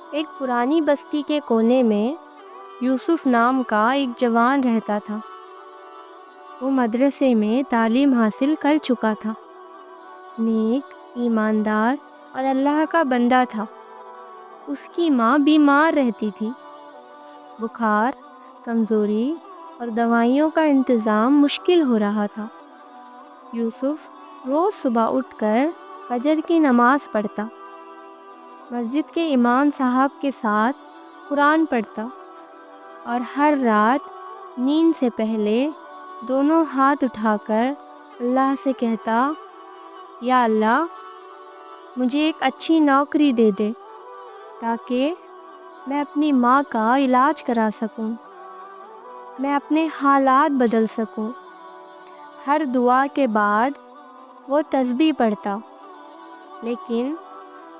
ایک پرانی بستی کے کونے میں یوسف نام کا ایک جوان رہتا تھا۔ وہ مدرسے میں تعلیم حاصل کر چکا تھا، نیک، ایماندار اور اللہ کا بندہ تھا۔ اس کی ماں بیمار رہتی تھی۔ بخار، کمزوری اور دوائیوں کا انتظام مشکل ہو رہا تھا۔ یوسف روز صبح اٹھ کر فجر کی نماز پڑھتا، مسجد کے امام صاحب کے ساتھ قرآن پڑھتا اور ہر رات نیند سے پہلے دونوں ہاتھ اٹھا کر اللہ سے کہتا، یا اللہ، مجھے ایک اچھی نوکری دے دے تاکہ میں اپنی ماں کا علاج کرا سکوں، میں اپنے حالات بدل سکوں۔ ہر دعا کے بعد وہ تسبیح پڑھتا، لیکن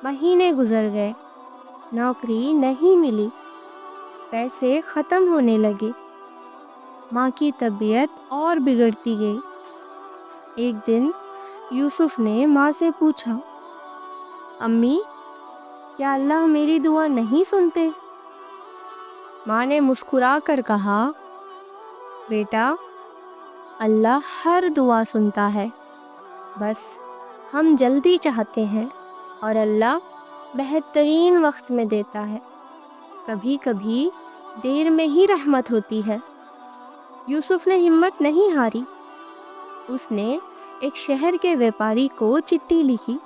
مہینے گزر گئے، نوکری نہیں ملی، پیسے ختم ہونے لگے، ماں کی طبیعت اور بگڑتی گئی۔ ایک دن یوسف نے ماں سے پوچھا، امی، کیا اللہ میری دعا نہیں سنتے؟ ماں نے مسکرا کر کہا، بیٹا، اللہ ہر دعا سنتا ہے، بس ہم جلدی چاہتے ہیں اور اللہ بہترین وقت میں دیتا ہے، کبھی کبھی دیر میں ہی رحمت ہوتی ہے۔ یوسف نے ہمت نہیں ہاری۔ اس نے ایک شہر کے بیپاری کو چٹھی لکھی،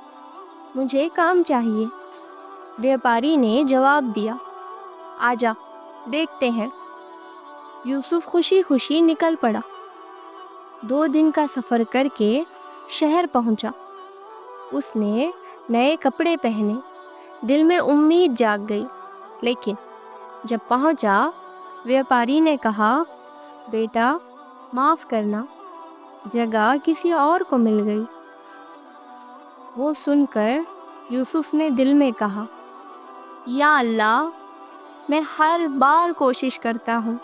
مجھے کام چاہیے۔ بیپاری نے جواب دیا، آجا، دیکھتے ہیں۔ یوسف خوشی خوشی نکل پڑا۔ 2 دن کا سفر کر کے شہر پہنچا۔ اس نے نئے کپڑے پہنے، دل میں امید جاگ گئی۔ لیکن جب پہنچا، بیپاری نے کہا، بیٹا، معاف کرنا، جگہ کسی اور کو مل گئی۔ وہ سن کر یوسف نے دل میں کہا، یا اللہ، میں ہر بار کوشش کرتا ہوں،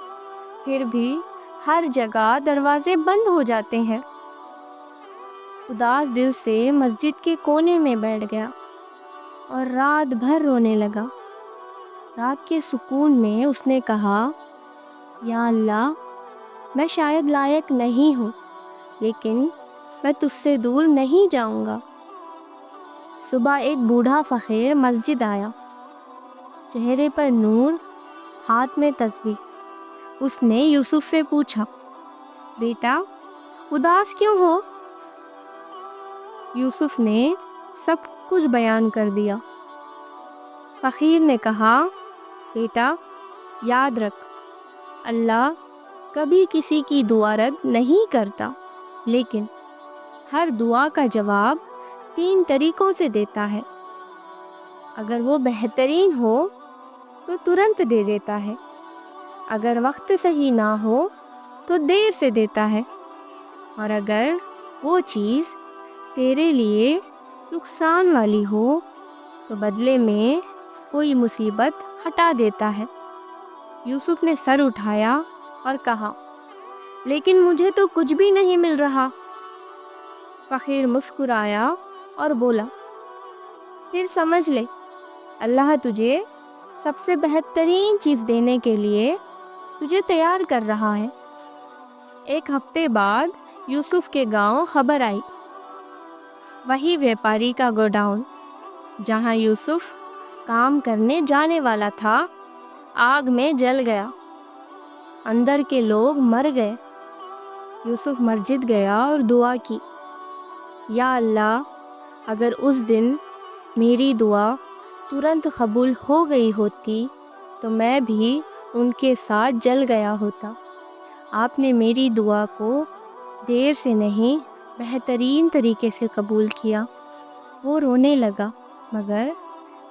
پھر بھی ہر جگہ دروازے بند ہو جاتے ہیں۔ اداس دل سے مسجد کے کونے میں بیٹھ گیا اور رات بھر رونے لگا۔ رات کے سکون میں اس نے کہا، یا اللہ، میں شاید لائق نہیں ہوں، لیکن میں تجھ سے دور نہیں جاؤں گا۔ صبح ایک بوڑھا فقیر مسجد آیا، چہرے پر نور، ہاتھ میں تسبیح۔ اس نے یوسف سے پوچھا، بیٹا، اداس کیوں ہو؟ یوسف نے سب کچھ بیان کر دیا۔ فقیر نے کہا، بیٹا، یاد رکھ، اللہ کبھی کسی کی دعا رد نہیں کرتا، لیکن ہر دعا کا جواب 3 طریقوں سے دیتا ہے۔ اگر وہ بہترین ہو تو ترنت دے دیتا ہے، اگر وقت صحیح نہ ہو تو دیر سے دیتا ہے، اور اگر وہ چیز تیرے لیے نقصان والی ہو تو بدلے میں کوئی مصیبت ہٹا دیتا ہے۔ یوسف نے سر اٹھایا اور کہا، لیکن مجھے تو کچھ بھی نہیں مل رہا۔ فقیر مسکرایا اور بولا، پھر سمجھ لے، اللہ تجھے سب سے بہترین چیز دینے کے لیے تجھے تیار کر رہا ہے۔ 1 ہفتے بعد یوسف کے گاؤں خبر آئی، وہی بیپاری کا گوڈاؤن جہاں یوسف کام کرنے جانے والا تھا، آگ میں جل گیا، اندر کے لوگ مر گئے۔ یوسف مسجد گیا اور دعا کی، یا اللہ، اگر اس دن میری دعا ترنت قبول ہو گئی ہوتی تو میں بھی ان کے ساتھ جل گیا ہوتا۔ آپ نے میری دعا کو دیر سے نہیں، بہترین طریقے سے قبول کیا۔ وہ رونے لگا، مگر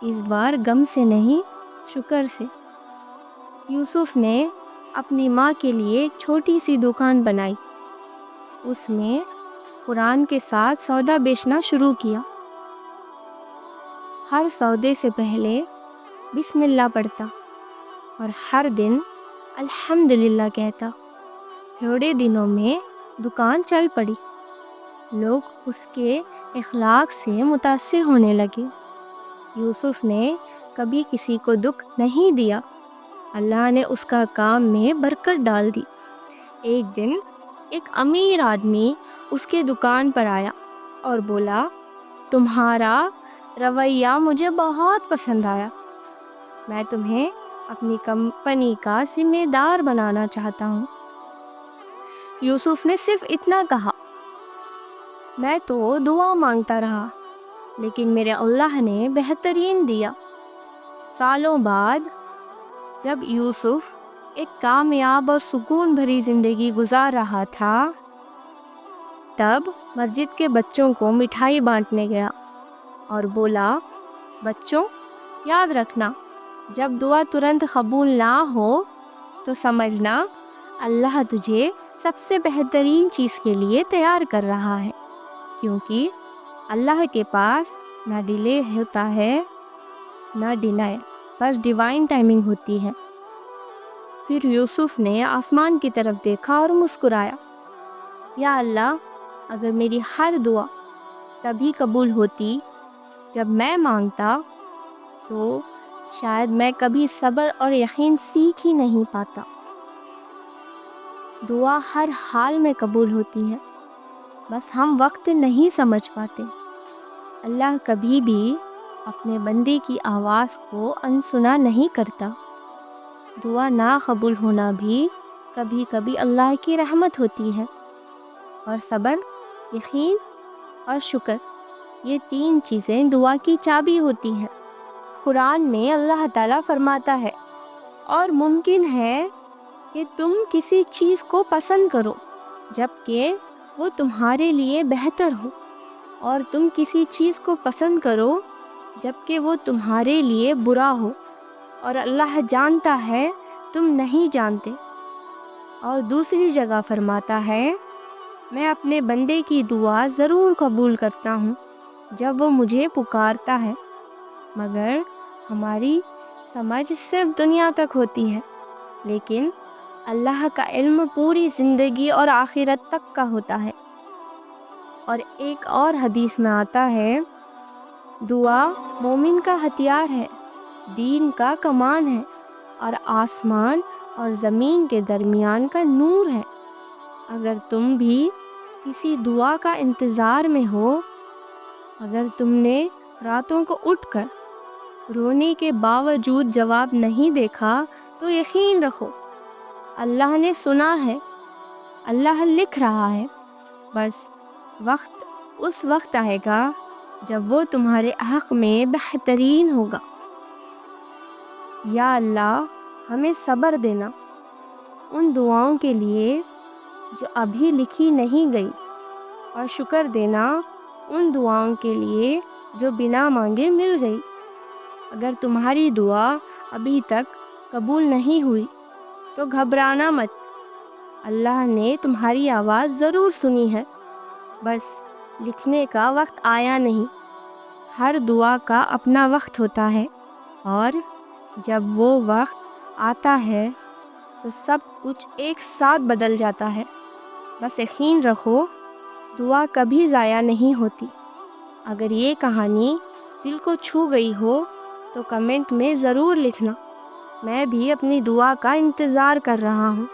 اس بار غم سے نہیں، شکر سے۔ یوسف نے اپنی ماں کے لیے ایک چھوٹی سی دکان بنائی، اس میں قرآن کے ساتھ سودا بیچنا شروع کیا۔ ہر سودے سے پہلے بسم اللہ پڑھتا اور ہر دن الحمدللہ کہتا۔ تھوڑے دنوں میں دکان چل پڑی، لوگ اس کے اخلاق سے متاثر ہونے لگے۔ یوسف نے کبھی کسی کو دکھ نہیں دیا، اللہ نے اس کا کام میں برکت ڈال دی۔ ایک دن ایک امیر آدمی اس کے دکان پر آیا اور بولا، تمہارا رویہ مجھے بہت پسند آیا، میں تمہیں اپنی کمپنی کا ذمہ دار بنانا چاہتا ہوں۔ یوسف نے صرف اتنا کہا، میں تو دعا مانگتا رہا، لیکن میرے اللہ نے بہترین دیا۔ سالوں بعد جب یوسف ایک کامیاب اور سکون بھری زندگی گزار رہا تھا، تب مسجد کے بچوں کو مٹھائی بانٹنے گیا اور بولا، بچوں یاد رکھنا، جب دعا ترنت قبول نہ ہو تو سمجھنا اللہ تجھے سب سے بہترین چیز کے لیے تیار کر رہا ہے، کیونکہ اللہ کے پاس نہ ڈیلے ہوتا ہے نہ ڈینائر، بس ڈیوائن ٹائمنگ ہوتی ہے۔ پھر یوسف نے آسمان کی طرف دیکھا اور مسکرایا، یا اللہ، اگر میری ہر دعا تبھی قبول ہوتی جب میں مانگتا تو شاید میں کبھی صبر اور یقین سیکھ ہی نہیں پاتا۔ دعا ہر حال میں قبول ہوتی ہے، بس ہم وقت نہیں سمجھ پاتے۔ اللہ کبھی بھی اپنے بندے کی آواز کو انسنا نہیں کرتا۔ دعا نہ قبول ہونا بھی کبھی کبھی اللہ کی رحمت ہوتی ہے، اور صبر، یقین اور شکر، یہ 3 چیزیں دعا کی چابی ہوتی ہیں۔ قرآن میں اللہ تعالیٰ فرماتا ہے، اور ممکن ہے کہ تم کسی چیز کو پسند کرو جبکہ وہ تمہارے لیے بہتر ہو، اور تم کسی چیز کو پسند کرو جبکہ وہ تمہارے لیے برا ہو، اور اللہ جانتا ہے تم نہیں جانتے۔ اور دوسری جگہ فرماتا ہے، میں اپنے بندے کی دعا ضرور قبول کرتا ہوں جب وہ مجھے پکارتا ہے، مگر ہماری سمجھ صرف دنیا تک ہوتی ہے، لیکن اللہ کا علم پوری زندگی اور آخرت تک کا ہوتا ہے۔ اور ایک اور حدیث میں آتا ہے، دعا مومن کا ہتھیار ہے، دین کا کمان ہے، اور آسمان اور زمین کے درمیان کا نور ہے۔ اگر تم بھی کسی دعا کا انتظار میں ہو، اگر تم نے راتوں کو اٹھ کر رونے کے باوجود جواب نہیں دیکھا، تو یقین رکھو اللہ نے سنا ہے، اللہ لکھ رہا ہے۔ بس اس وقت آئے گا جب وہ تمہارے حق میں بہترین ہوگا۔ یا اللہ، ہمیں صبر دینا ان دعاؤں کے لیے جو ابھی لکھی نہیں گئی، اور شکر دینا ان دعاؤں کے لیے جو بنا مانگے مل گئی۔ اگر تمہاری دعا ابھی تک قبول نہیں ہوئی تو گھبرانا مت، اللہ نے تمہاری آواز ضرور سنی ہے، بس لکھنے کا وقت آیا نہیں۔ ہر دعا کا اپنا وقت ہوتا ہے، اور جب وہ وقت آتا ہے تو سب کچھ ایک ساتھ بدل جاتا ہے۔ بس یقین رکھو، دعا کبھی ضائع نہیں ہوتی۔ اگر یہ کہانی دل کو چھو گئی ہو تو کمنٹ میں ضرور لکھنا، میں بھی اپنی دعا کا انتظار کر رہا ہوں۔